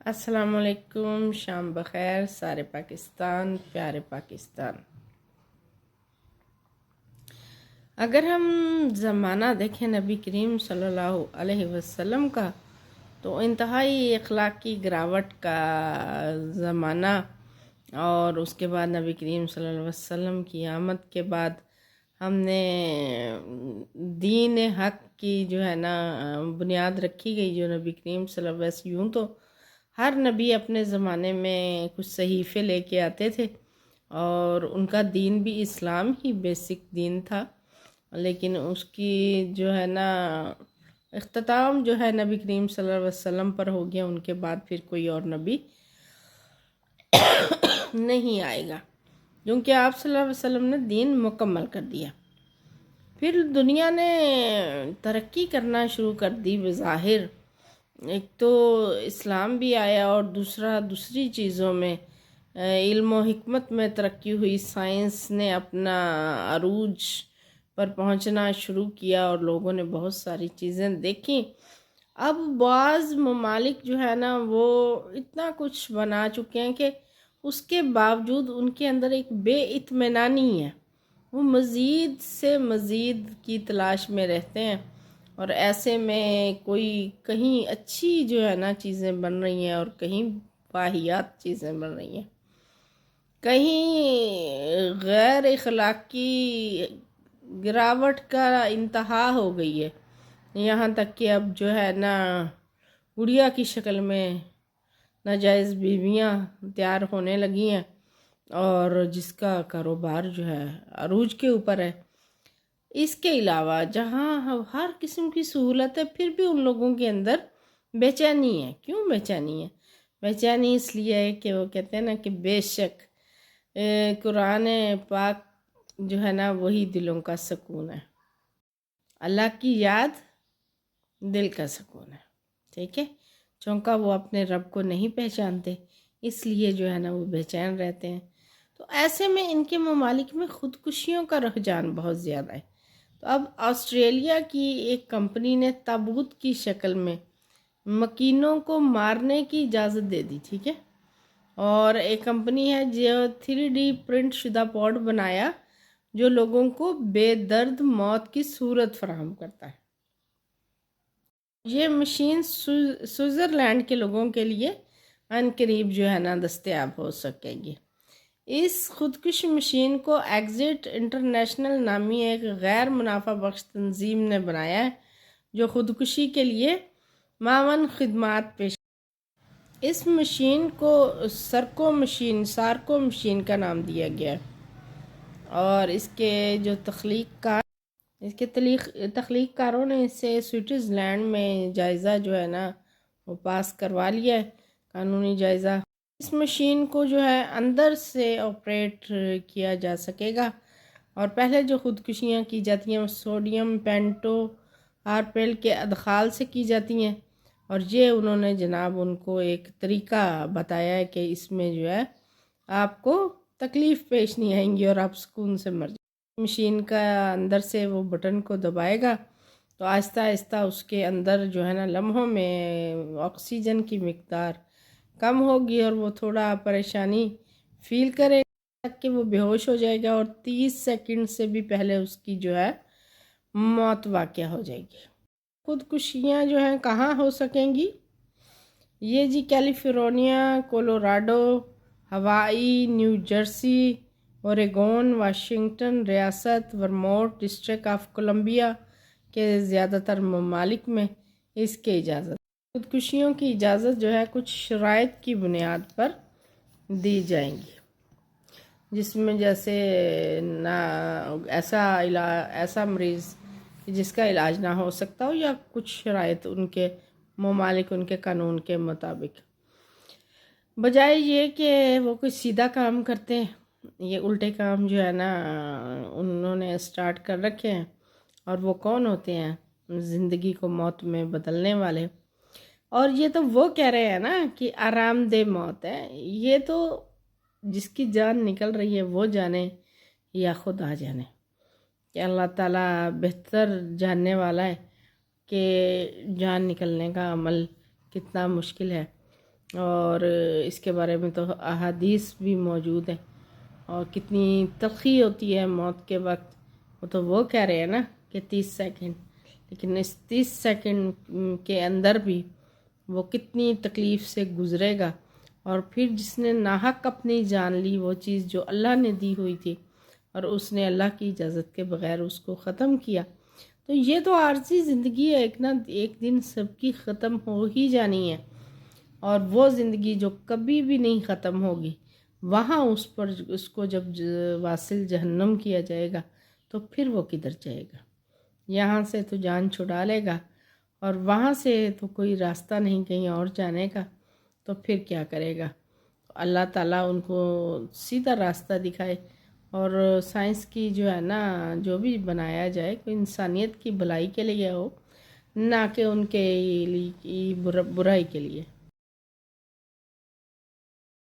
السلام علیکم، شام بخیر سارے پاکستان، پیارے پاکستان۔ اگر ہم زمانہ دیکھیں نبی کریم صلی اللہ علیہ وسلم کا تو انتہائی اخلاقی گراوٹ کا زمانہ، اور اس کے بعد نبی کریم صلی اللہ علیہ وسلم کی آمد کے بعد ہم نے دین حق کی جو ہے نا بنیاد رکھی گئی، جو نبی کریم صلی اللہ علیہ وسلم یوں تو ہر نبی اپنے زمانے میں کچھ صحیفے لے کے آتے تھے اور ان کا دین بھی اسلام ہی بیسک دین تھا، لیکن اس کی جو ہے نا اختتام جو ہے نبی کریم صلی اللہ علیہ وسلم پر ہو گیا۔ ان کے بعد پھر کوئی اور نبی نہیں آئے گا، کیونکہ آپ صلی اللہ علیہ وسلم نے دین مکمل کر دیا۔ پھر دنیا نے ترقی کرنا شروع کر دی بظاہر، ایک تو اسلام بھی آیا اور دوسری چیزوں میں علم و حکمت میں ترقی ہوئی، سائنس نے اپنا عروج پر پہنچنا شروع کیا اور لوگوں نے بہت ساری چیزیں دیکھیں۔ اب بعض ممالک جو ہے نا وہ اتنا کچھ بنا چکے ہیں کہ اس کے باوجود ان کے اندر ایک بے اطمینانی ہے، وہ مزید سے مزید کی تلاش میں رہتے ہیں، اور ایسے میں کوئی کہیں اچھی جو ہے نا چیزیں بن رہی ہیں اور کہیں واہیات چیزیں بن رہی ہیں، کہیں غیر اخلاقی گراوٹ کا انتہا ہو گئی ہے، یہاں تک کہ اب جو ہے نا گڑیا کی شکل میں ناجائز بیویاں تیار ہونے لگی ہیں، اور جس کا کاروبار جو ہے عروج کے اوپر ہے۔ اس کے علاوہ جہاں ہر قسم کی سہولت ہے، پھر بھی ان لوگوں کے اندر بے چینی ہے۔ کیوں بے چینی ہے؟ بے چینی اس لیے ہے کہ وہ کہتے ہیں نا کہ بے شک قرآن پاک جو ہے نا وہی دلوں کا سکون ہے، اللہ کی یاد دل کا سکون ہے، ٹھیک ہے؟ چونکہ وہ اپنے رب کو نہیں پہچانتے، اس لیے جو ہے نا وہ بے چین رہتے ہیں۔ تو ایسے میں ان کے ممالک میں خودکشیوں کا رجحان بہت زیادہ ہے۔ تو اب آسٹریلیا کی ایک کمپنی نے تابوت کی شکل میں مکینوں کو مارنے کی اجازت دے دی، ٹھیک ہے؟ اور ایک کمپنی ہے جو 3D پرنٹ شدہ پوڈ بنایا جو لوگوں کو بے درد موت کی صورت فراہم کرتا ہے۔ یہ مشین سوئٹزرلینڈ کے لوگوں کے لیے ان قریب جو ہے نا دستیاب ہو سکے گی۔ اس خودکش مشین کو ایگزٹ انٹرنیشنل نامی ایک غیر منافع بخش تنظیم نے بنایا ہے جو خودکشی کے لیے معاون خدمات پیش۔ اس مشین کو سارکو مشین کا نام دیا گیا ہے، اور اس کے جو تخلیق کاروں نے اسے سوئٹزرلینڈ میں جائزہ جو ہے نا وہ پاس کروا لیا ہے، قانونی جائزہ۔ اس مشین کو جو ہے اندر سے آپریٹ کیا جا سکے گا، اور پہلے جو خودکشیاں کی جاتی ہیں وہ سوڈیم پینٹو آرپیل کے ادخال سے کی جاتی ہیں، اور یہ انہوں نے جناب ان کو ایک طریقہ بتایا ہے کہ اس میں جو ہے آپ کو تکلیف پیش نہیں آئیں گی اور آپ سکون سے مر جائیں۔ مشین کا اندر سے وہ بٹن کو دبائے گا تو آہستہ آہستہ اس کے اندر جو ہے نا لمحوں میں آکسیجن کی مقدار کم ہوگی اور وہ تھوڑا پریشانی فیل کرے گا تک کہ وہ بے ہوش ہو جائے گا، اور 30 سیکنڈ سے بھی پہلے اس کی جو ہے موت واقع ہو جائے گی۔ خودکشیاں جو ہیں کہاں ہو سکیں گی؟ یہ جی کیلیفورنیا، کولوراڈو، ہوائی، نیو جرسی، اوریگون، واشنگٹن ریاست، ورمونٹ، ڈسٹرکٹ آف کولمبیا کے زیادہ تر ممالک میں اس کی اجازت۔ خودکشیوں کی اجازت جو ہے کچھ شرائط کی بنیاد پر دی جائیں گی، جس میں جیسے ایسا مریض جس کا علاج نہ ہو سکتا ہو، یا کچھ شرائط ان کے ممالک ان کے قانون کے مطابق، بجائے یہ کہ وہ کوئی سیدھا کام کرتے ہیں، یہ الٹے کام جو ہے نا انہوں نے سٹارٹ کر رکھے ہیں، اور وہ کون ہوتے ہیں؟ زندگی کو موت میں بدلنے والے۔ اور یہ تو وہ کہہ رہے ہیں نا کہ آرام دہ موت ہے، یہ تو جس کی جان نکل رہی ہے وہ جانے یا خدا جانے، کہ اللہ تعالیٰ بہتر جاننے والا ہے کہ جان نکلنے کا عمل کتنا مشکل ہے۔ اور اس کے بارے میں تو احادیث بھی موجود ہیں، اور کتنی تلخی ہوتی ہے موت کے وقت۔ وہ کہہ رہے ہیں نا کہ 30 سیکنڈ، لیکن اس 30 سیکنڈ کے اندر بھی وہ کتنی تکلیف سے گزرے گا۔ اور پھر جس نے ناحق اپنی جان لی، وہ چیز جو اللہ نے دی ہوئی تھی، اور اس نے اللہ کی اجازت کے بغیر اس کو ختم کیا، تو یہ تو عارضی زندگی ہے، ایک دن سب کی ختم ہو ہی جانی ہے۔ اور وہ زندگی جو کبھی بھی نہیں ختم ہوگی، وہاں اس کو جب واصل جہنم کیا جائے گا تو پھر وہ کدھر جائے گا؟ یہاں سے تو جان چھڑا لے گا، اور وہاں سے تو کوئی راستہ نہیں کہیں اور جانے کا، تو پھر کیا کرے گا؟ اللہ تعالیٰ ان کو سیدھا راستہ دکھائے، اور سائنس کی جو ہے نا، جو بھی بنایا جائے کوئی انسانیت کی بھلائی کے لیے ہو، نہ کہ ان کے لیے برائی کے لیے۔